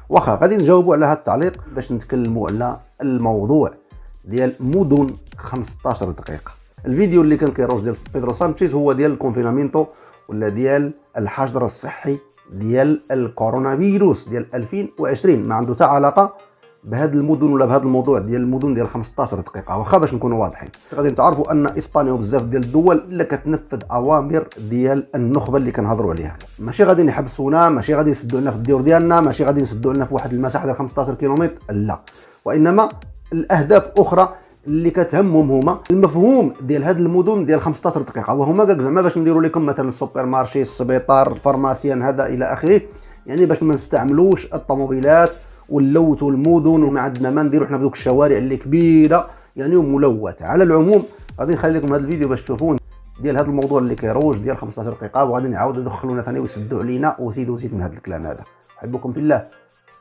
واخا غادي نجاوبوا على هذا التعليق باش نتكلموا على الموضوع ديال مدن 15 دقيقه. الفيديو اللي كان كيروج ديال بيدرو سانشيز هو ديال الكونفينامينتو ولا ديال الحجر الصحي ديال الكورونا فيروس ديال 2020، ما عنده حتى علاقه بهاد المدن ولا بهذا الموضوع ديال المدن ديال 15 دقيقه. واخا باش نكونوا واضحين، غادي تعرفوا ان اسبانيا وبزاف ديال الدول اللي كتنفذ اوامر ديال النخبه اللي كنهضروا عليها. ماشي غادي يحبسونا، ماشي غادي يسدوا لنا في الديور ديالنا، ماشي غادي يسدوا لنا في واحد المساحه ديال 15 كيلومتر، لا، وانما الاهداف اخرى اللي كتهمهم هما المفهوم ديال هاد المدن ديال 15 دقيقه، وهما كاع زعما باش نديروا لكم مثلا السوبر مارشي، السبيطار، الفارماسيان، هذا الى اخره، يعني باش ما نستعملوش الطوموبيلات ونلوثوا المدن وما عندنا ما نديروا حنا بدوك الشوارع اللي كبيره يعني وملوثه. على العموم غادي نخلي لكم هذا الفيديو باش تشوفون ديال هذا الموضوع اللي كيروج ديال 15 دقيقه، وغادي نعاودوا يدخلونا ثاني ويسدوا علينا وزيد من هذا الكلام هذا. احبكم في الله،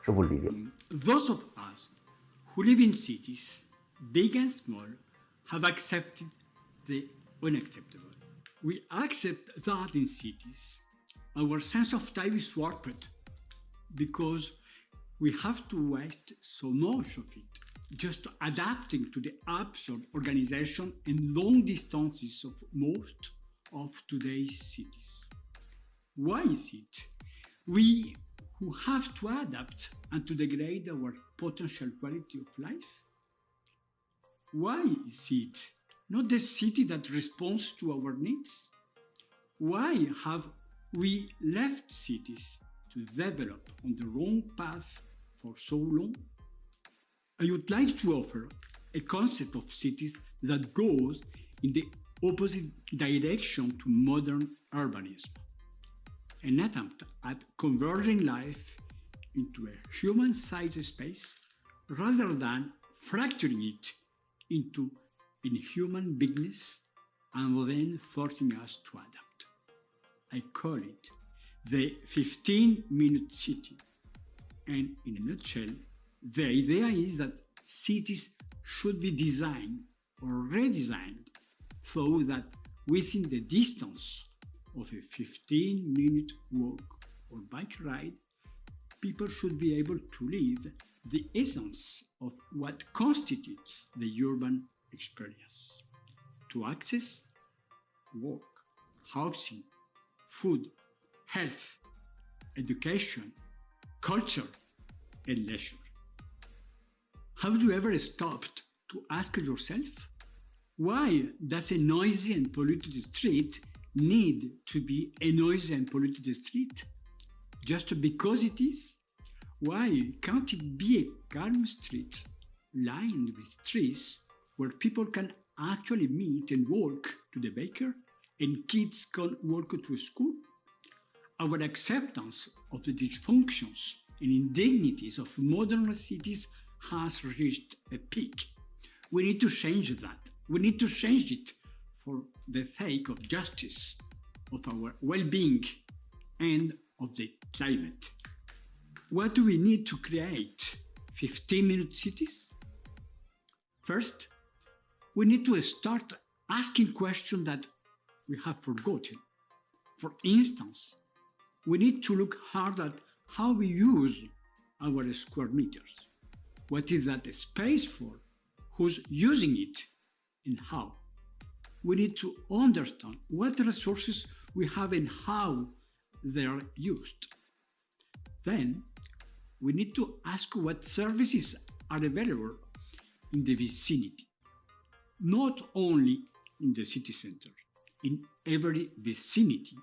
شوفوا الفيديو. Those of us who live in cities, big and small, have accepted the unacceptable. We accept that in cities, our sense of time is warped because we have to waste so much of it just adapting to the absurd organization and long distances of most of today's cities. Why is it we who have to adapt and to degrade our potential quality of life? Why is it not the city that responds to our needs? Why have we left cities to develop on the wrong path for so long? I would like to offer a concept of cities that goes in the opposite direction to modern urbanism, an attempt at converging life into a human-sized space rather than fracturing it into inhuman bigness and then forcing us to adapt. I call it the 15-minute city. And in a nutshell, the idea is that cities should be designed or redesigned so that within the distance of a 15-minute walk or bike ride, people should be able to live the essence of what constitutes the urban experience. To access work, housing, food, health, education, culture, and leisure. Have you ever stopped to ask yourself, why does a noisy and polluted street need to be a noisy and polluted street? Just because it is? Why can't it be a calm street lined with trees where people can actually meet and walk to the baker and kids can walk to school? Our acceptance of the dysfunctions and indignities of modern cities has reached a peak. We need to change that. We need to change it for the sake of justice, of our well-being, and of the climate. What do we need to create 15-minute cities? First, we need to start asking questions that we have forgotten. For instance, we need to look hard at how we use our square meters. What is that space for? Who's using it? And how? We need to understand what resources we have and how they are used. Then, we need to ask what services are available in the vicinity, not only in the city center, in every vicinity,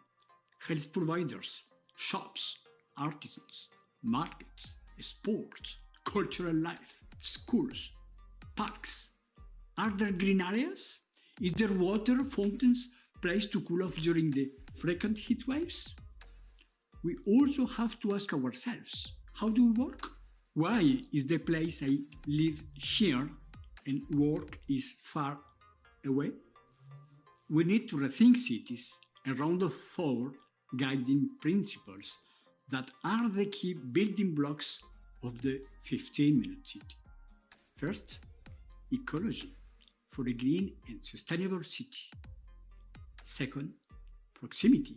health providers, shops, artisans, markets, sports, cultural life, schools, parks. Are there green areas? Is there water fountains placed to cool off during the frequent heat waves? We also have to ask ourselves, how do we work? Why is the place I live here and work is far away? We need to rethink cities around the 4 guiding principles that are the key building blocks of the 15-minute city. First, ecology for a green and sustainable city. Second, proximity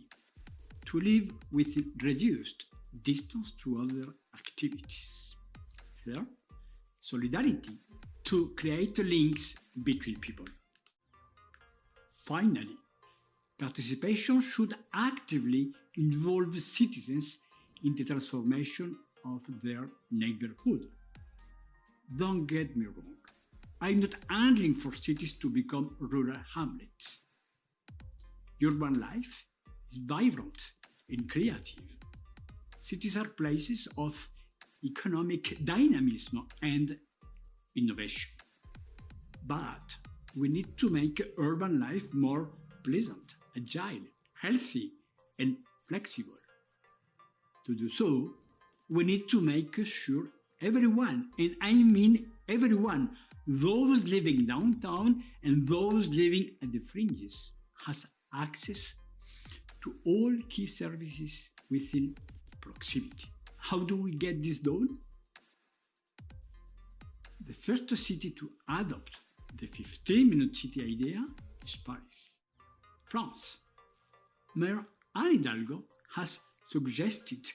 to live within reduced distance to other activities. Third, solidarity to create links between people. Finally, participation should actively involve citizens in the transformation of their neighborhood. Don't get me wrong, I'm not angling for cities to become rural hamlets. Urban life is vibrant and creative. Cities are places of economic dynamism and innovation. But we need to make urban life more pleasant, agile, healthy, and flexible. To do so, we need to make sure everyone, and I mean everyone, those living downtown and those living at the fringes, has access to all key services within proximity. How do we get this done? The first city to adopt the 15-minute city idea is Paris, France. Mayor Anne Hidalgo has suggested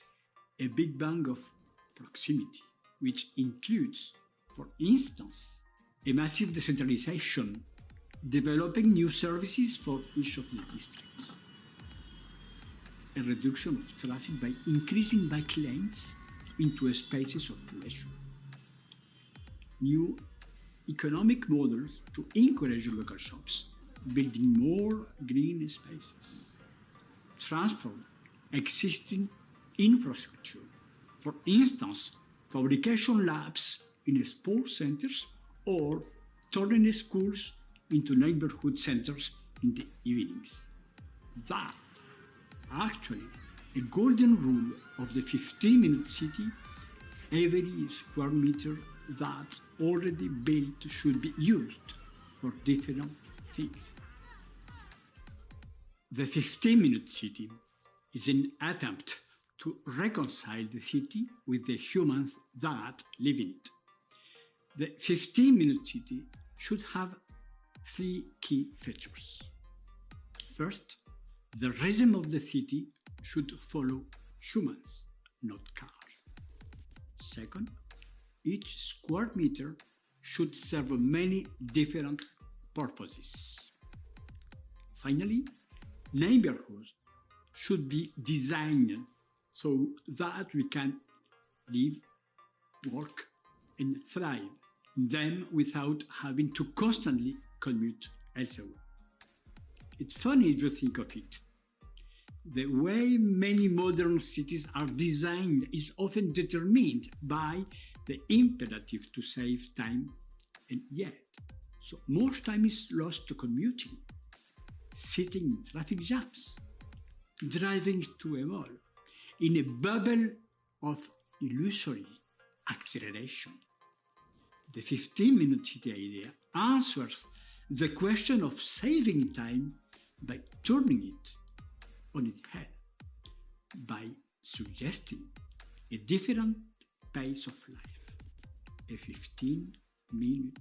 a big bang of proximity, which includes, for instance, a massive decentralization, developing new services for each of the districts, a reduction of traffic by increasing bike lanes into spaces of leisure, new economic models to encourage local shops, building more green spaces, transform existing infrastructure, for instance, fabrication labs in sports centers or turning schools into neighborhood centers in the evenings. That, actually, a golden rule of the 15-minute city, every square meter that's already built should be used for different things. The 15-minute city is an attempt to reconcile the city with the humans that live in it. The 15-minute city should have three key features. First, the rhythm of the city should follow humans, not cars. Second, each square meter should serve many different purposes. Finally, neighborhoods should be designed so that we can live, work, and thrive in them without having to constantly commute elsewhere. It's funny if you think of it. The way many modern cities are designed is often determined by the imperative to save time, and yet, so much time is lost to commuting, sitting in traffic jams, driving to a mall, in a bubble of illusory acceleration. The 15-minute city idea answers the question of saving time by turning it on its head, by suggesting a different pace of life, a 15-minute